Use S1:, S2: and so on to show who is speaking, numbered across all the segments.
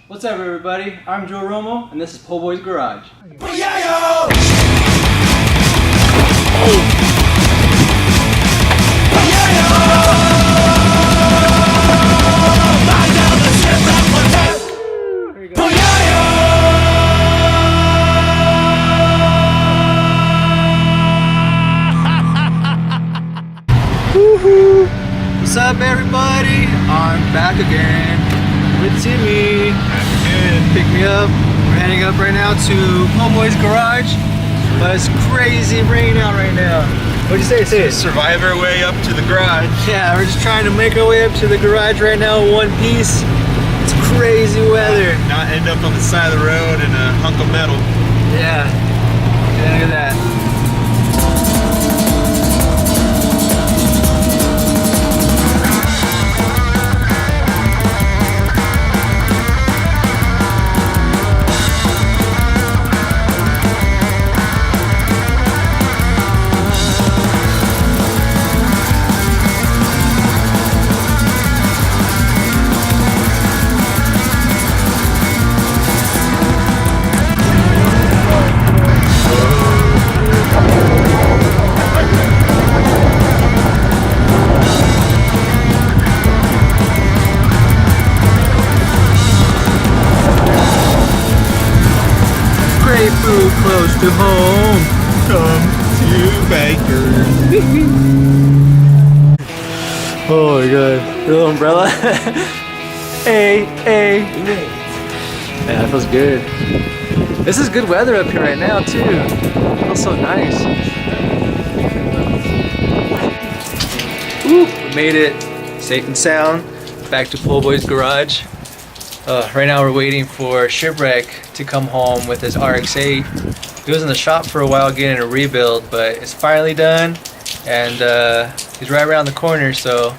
S1: What's up, everybody? I'm Joe Romo, and this is POHBOYS Garage. What's up, everybody? I'm back again with Timmy. Pick me up. We're heading up right now to POHBOYS Garage, but it's crazy rain out right now. What'd you say? Say it.
S2: Survive our way up to the garage.
S1: Yeah, we're just trying to make our way up to the garage right now in one piece. It's crazy weather.
S2: Not end up on the side of the road in a hunk of metal.
S1: Yeah. Look at that. Food close to home.
S2: Come to Baker.
S1: Oh my god. Little umbrella. Hey. Yeah, that feels good. This is good weather up here right now too. It feels so nice. Woo, we made it safe and sound back to POHBOYS Garage. Right now we're waiting for Shipwreck to come home with his RX-8. He was in the shop for a while getting a rebuild, but it's finally done, and he's right around the corner, so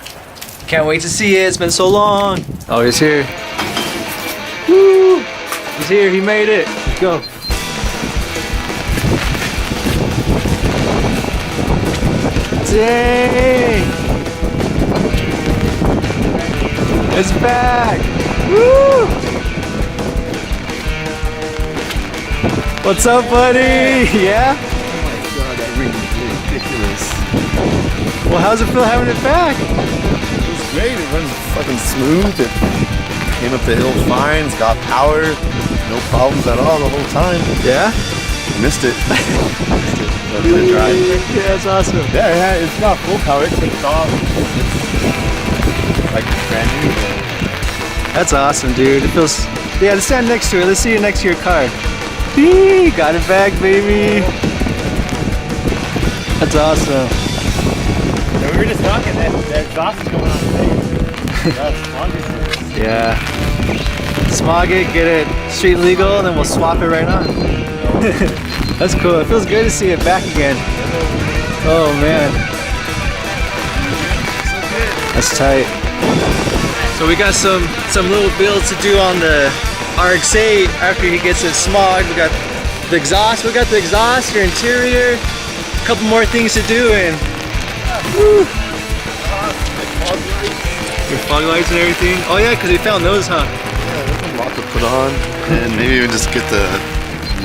S1: can't wait to see it. It's been so long. Oh, he's here. Woo! He's here. He made it. Let's go. Dang! It's back. Woo! What's up, buddy? Yeah?
S2: Oh my god, that ring is ridiculous.
S1: Well, how's it feel having it back?
S2: It's great. It runs fucking smooth. It came up the hill fine. It's got power. No problems at all the whole time.
S1: Yeah?
S2: Missed it. That's been dry.
S1: Yeah, that's awesome.
S2: Yeah, it's not full power. It takes off. It's like brand new.
S1: That's awesome, dude. It feels... Yeah, let's stand next to it. Let's see it next to your car. Eee, got it back, baby. That's awesome.
S2: Yeah, we were just talking that exhaust is going on today.
S1: Yeah. Smog it, get it street legal, and then we'll swap it right on. That's cool. It feels good to see it back again. Oh, man. That's tight. So we got some little builds to do on the RX-8 after he gets it smogged. We got the exhaust, your interior, a couple more things to do, and woo. Your fog lights and everything. Oh yeah, because we found those, huh?
S2: Yeah, there's a lot to put on, and maybe even just get the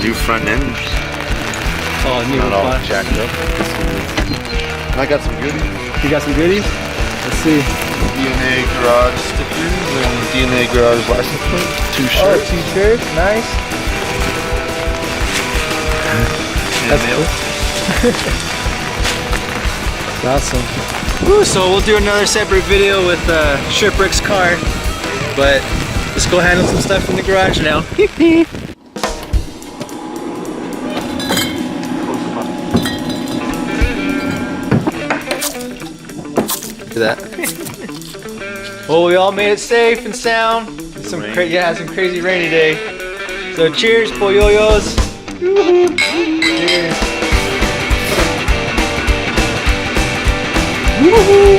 S2: new front end.
S1: Oh, new
S2: Not all
S1: front.
S2: jacked up. And I got some goodies.
S1: You got some goodies? Let's see.
S2: DNA Garage stickers and DNA Garage license plate. 2 shirts.
S1: Oh, t-shirt, nice.
S2: That's cool.
S1: Awesome. Woo, so we'll do another separate video with Shipwreck's car, but let's go handle some stuff in the garage now. Look at that. Well, we all made it safe and sound. It's some crazy rainy day. So cheers, polloyos. Cheers. Woohoo!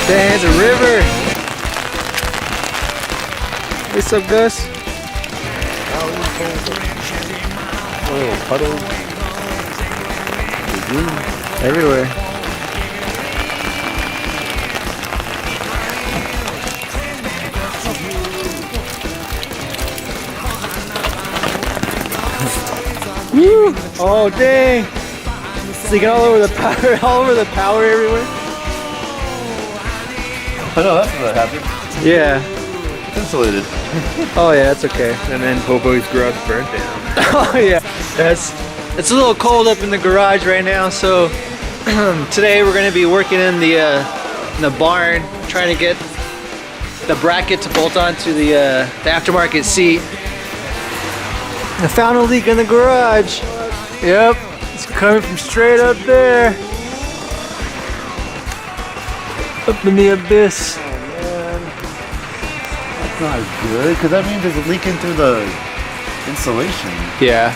S1: Dang, it's a river. What's up, Gus?
S2: Oh, puddle.
S1: Everywhere. Woo! Oh dang! Sticking all over the power, all over the power everywhere.
S2: I know that's what happened.
S1: Yeah.
S2: It's insulated.
S1: Oh yeah, that's okay.
S3: And then POHBOYS garage burnt down.
S1: Oh yeah. It's a little cold up in the garage right now, so today we're gonna be working in the barn, trying to get the bracket to bolt onto the aftermarket seat. I found a leak in the garage. Yep, it's coming from straight up there. Up in the abyss.
S2: That's not good, because that means it's leaking through the insulation.
S1: Yeah.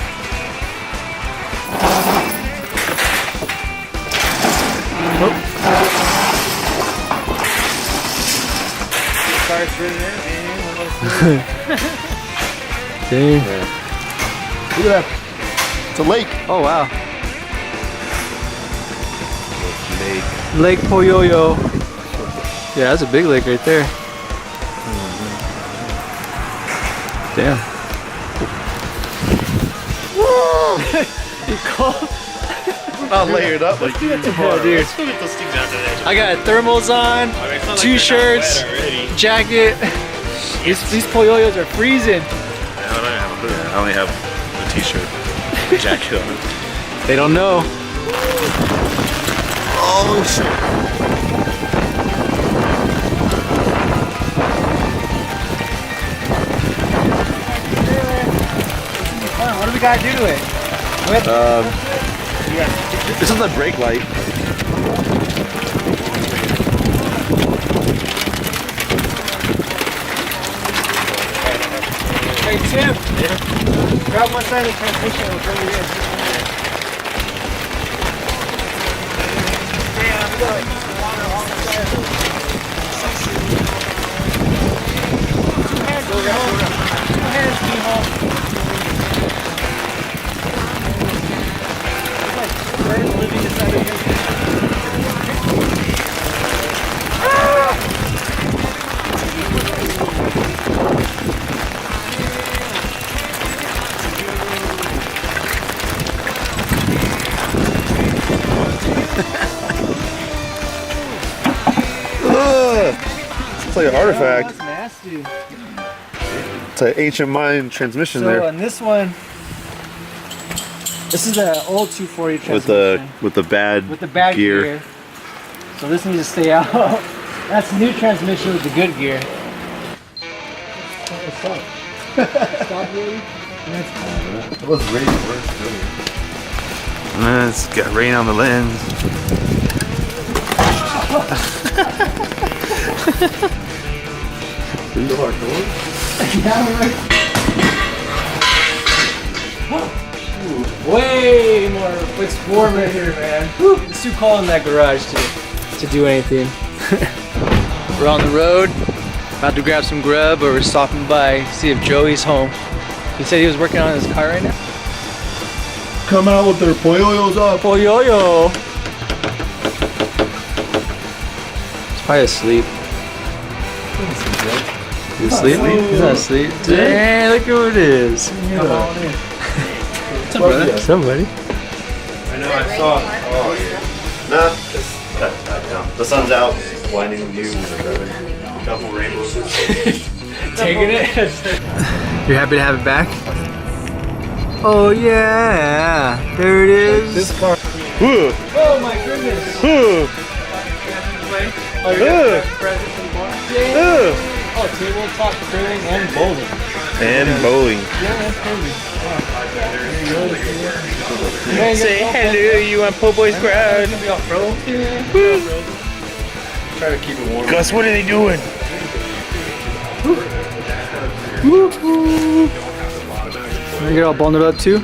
S1: Dang.
S2: Look at that. It's a lake.
S1: Oh wow.
S3: Lake.
S1: Lake Poyoyo. Yeah, that's a big lake right there. Damn. You cold?
S2: Not layered up like you.
S1: Yeah, dude. I got thermals on, 2 shirts, jacket. These Poyoyos are freezing.
S3: I only have a t-shirt, jacket on.
S1: They don't know.
S2: Oh shit.
S1: What do we gotta do to it?
S2: This is the brake light.
S1: Hey Tim, grab one side of the transmission and we'll bring it in.
S2: It's like an artifact.
S1: That's nasty.
S2: It's an ancient Mayan transmission
S1: So
S2: there.
S1: on this one, this is the old 240 transmission.
S2: With the bad
S1: gear. So this needs to stay out. That's the new transmission with the good gear. Stop really?
S2: It was raining worse.
S3: It's got rain on the lens.
S1: Way more, it's warm right here, man. Whew, it's too cold in that garage to do anything. We're on the road, about to grab some grub, or we're stopping by, see if Joey's home. He said he was working on his car right now.
S2: Come out with their poyoyos up.
S1: Poyoyo! He's probably asleep. He's asleep? He's not asleep. Dang, look who it is. What's up, brother? What's up, buddy?
S3: I know, I saw.
S2: Nah, just the sun's out, blinding you.
S3: Double rainbows.
S1: Taking it? You're happy to have it back? Oh yeah, there it is.
S2: This car.
S1: Oh my goodness. Oh, you're present for the bar? Oh, tabletop curling and bowling.
S2: And bowling.
S1: Yeah, that's crazy.
S3: Say hello, you on POHBOYS garage.
S2: Try to keep it warm.
S3: Gus, what are they doing?
S1: You get all bundled up too?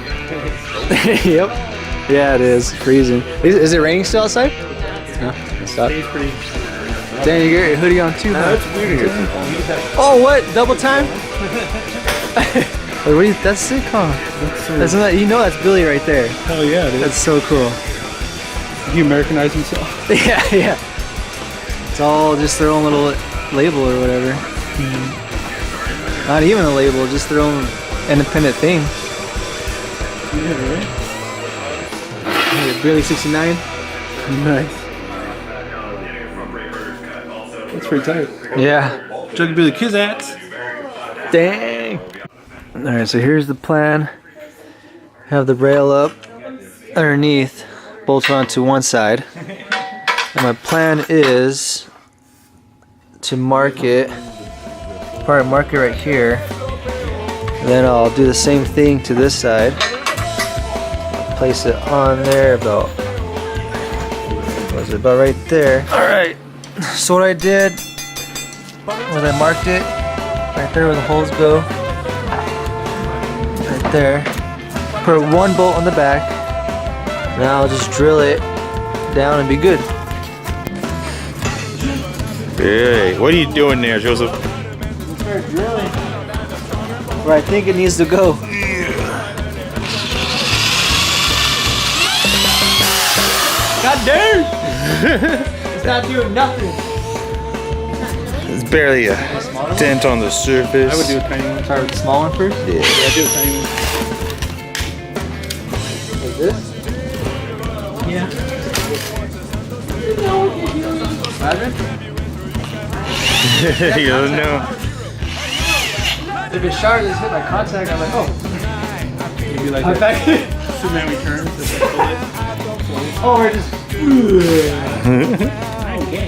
S1: Yep. Yeah, it is. Freezing. Is it raining still outside? No, it stopped. Dang, you get your hoodie on too, man. Oh, what? Double time? Wait, what you, that's sick, huh? That's not, you know that's Billy right there.
S4: Hell yeah, dude.
S1: That's so cool.
S4: He Americanized himself.
S1: Yeah, yeah. It's all just their own little label or whatever. Not even a label, just their own independent thing.
S4: Yeah, really?
S1: Barely 69.
S4: Nice. That's pretty tight.
S1: Yeah.
S4: Juggy Billy Kizats.
S1: Dang. All right, so here's the plan. Have the rail up underneath, bolts onto one side. And my plan is to mark it, probably mark it right here. And then I'll do the same thing to this side. Place it on there about, was it about right there? All right, so what I did was I marked it right there where the holes go. Right there. Put one bolt on the back. Now I'll just drill it down and be good.
S3: Hey, what are you doing there, Joseph?
S1: Start drilling where I think it needs to go. God damn! It's not doing nothing.
S3: It's barely a dent on the surface.
S4: I would do a tiny one.
S1: Start with the small one first.
S3: Yeah.
S4: Yeah, do a tiny one.
S1: Like this?
S4: Yeah.
S1: Imagine.
S3: You don't know.
S1: If it's sharp, it's hit my contact. I'm like, oh.
S4: Maybe like
S1: I'm
S4: a
S1: back.
S4: tsunami turns. Just pull it.
S1: Oh, we're just.
S4: Okay.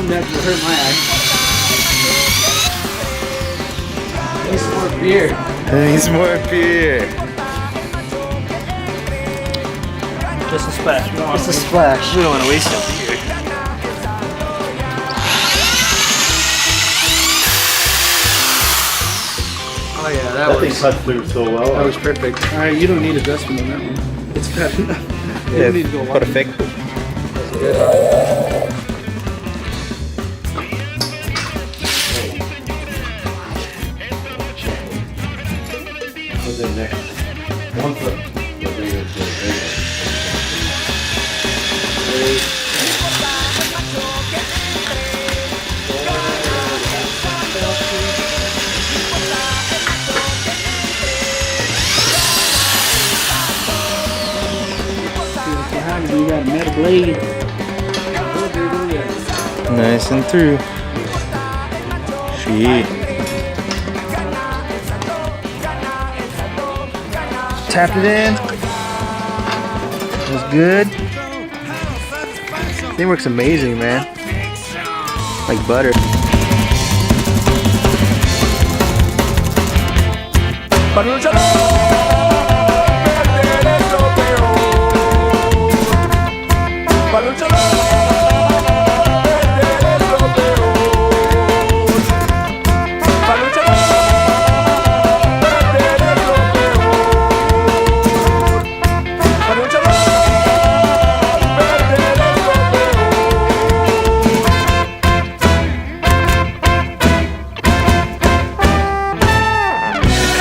S4: That will hurt my eye.
S1: Need some more beer.
S3: Needs more beer.
S4: Just a splash.
S1: Just a splash.
S3: We don't want to waste it.
S1: Oh yeah, that
S2: That thing
S1: was.
S2: cut through so well.
S1: That was perfect.
S4: Alright, you don't need adjustment on that one. It's cut. You don't need to go walk.
S3: Perfecto.
S2: What's in there? 1 foot.
S4: You got a metal blade.
S3: Nice and through. Shit.
S1: Tapped it in. It was good. Thing works amazing, man. Like butter.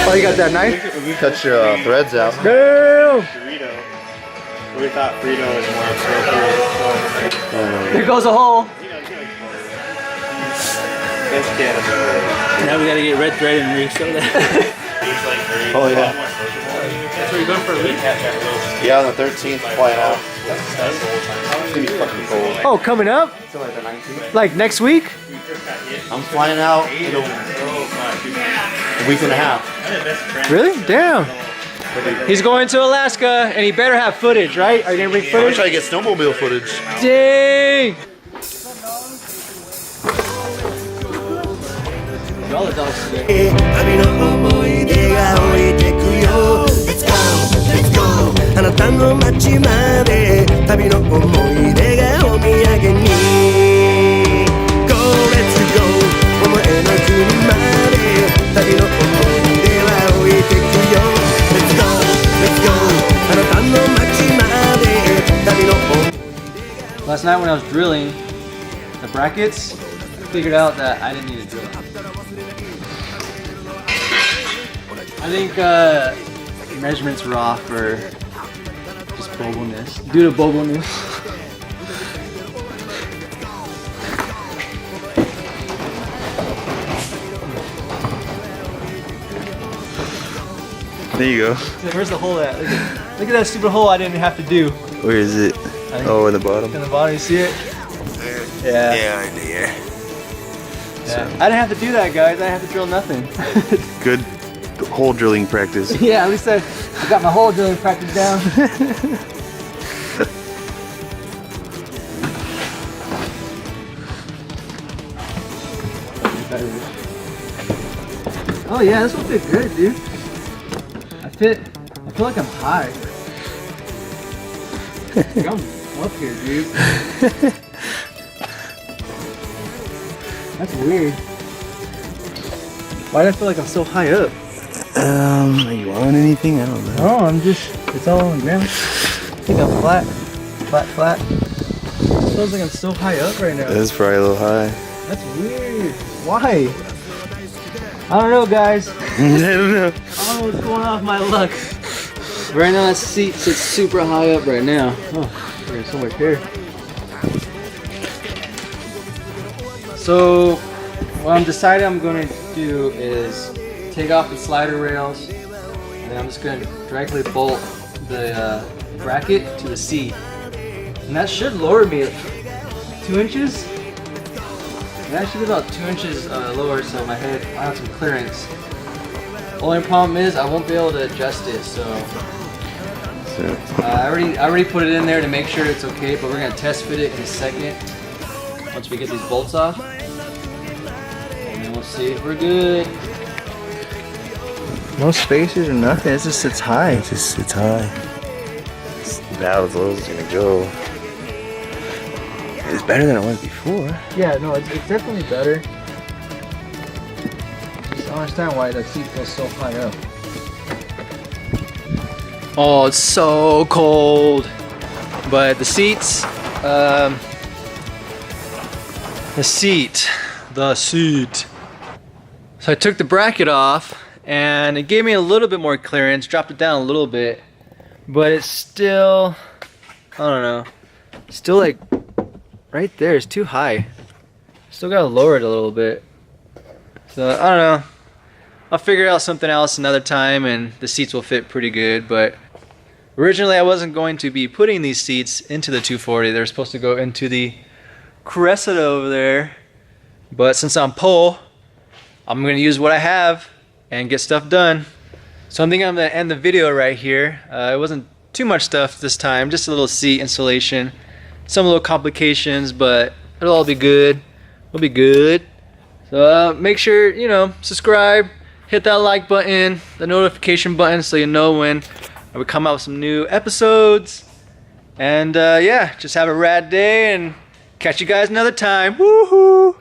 S1: Oh, you got that knife?
S2: Cut your threads out.
S1: Damn!
S3: Frito. We thought Frito was more appropriate.
S1: Here goes a hole.
S3: Best can of the
S4: Now we gotta get red thread and resew that.
S2: Oh yeah.
S4: That's where you're going for a week?
S2: Yeah, on the 13th, flying out. It's gonna be fucking cold.
S1: Oh, coming up?
S2: Till like the 19th.
S1: Like next week?
S2: I'm flying out in a week and a half.
S1: Really? Damn. He's going to Alaska, and he better have footage, right? Are you gonna bring
S2: I'm gonna
S1: footage?
S2: try to get snowmobile footage.
S1: Dang! Y'all adults today.
S5: 旅の思い出が置いてくよ Let's go, let's go あなたの街まで旅の思い出がお土産に Go, let's go 思えの国まで旅の思い出は置いてくよ Let's go, let's go あなたの街まで旅の思い出
S1: Last night when I was drilling the brackets, I figured out that I didn't need to drill. I think measurements were off for just bobbleness. Due to bobbleness.
S6: There you go.
S1: Where's the hole at? Look at that stupid hole I didn't have to do.
S6: Where is it? Oh, in the bottom.
S1: In the bottom, you see it? Yeah.
S6: Yeah, there.
S1: Yeah. I didn't have to do that, guys. I didn't have to drill nothing.
S6: Good hole drilling practice.
S1: Yeah, at least I got my hole drilling practice down. Oh yeah, this will fit good, dude. I feel like I'm high. Like I'm up here, dude. That's weird. Why do I feel like I'm so high up?
S6: Are you on anything? I don't know.
S1: No, I'm just, it's all on the ground. I think I'm flat. Flat. It feels like I'm so high up right now.
S6: That's probably a little high.
S1: That's weird. Why? I don't know, guys.
S6: I don't know.
S1: I don't know what's going on with my luck. Right now, that seat sits super high up right now. Oh, there's so much hair. So, what I'm deciding I'm going to do is take off the slider rails, and then I'm just going to directly bolt the bracket to the seat. And that should lower me 2 inches. That should be about 2 inches lower, so my head, I have some clearance. Only problem is I won't be able to adjust it, so I already put it in there to make sure it's okay, but we're gonna test fit it in a second once we get these bolts off, and then we'll see if we're good.
S6: No spacers or nothing. It just sits high. It just sits high. It's about as low as it's gonna go. It's better than it was before.
S1: Yeah, no, it's definitely better. Just don't understand why the seat feels so high up. Oh, it's so cold. But the seats, the seat. So I took the bracket off and it gave me a little bit more clearance, dropped it down a little bit, but it's still, I don't know, still like right there, it's too high. Still gotta lower it a little bit. So I don't know. I'll figure out something else another time and the seats will fit pretty good, but originally I wasn't going to be putting these seats into the 240. They're supposed to go into the Cressida over there. But since I'm Pole, I'm gonna use what I have and get stuff done. So I'm thinking I'm gonna end the video right here. It wasn't too much stuff this time, just a little seat installation. Some little complications, but it'll all be good. It'll be good. So make sure, you know, subscribe, hit that like button, the notification button so you know when I would come out with some new episodes. And yeah, just have a rad day and catch you guys another time. Woohoo!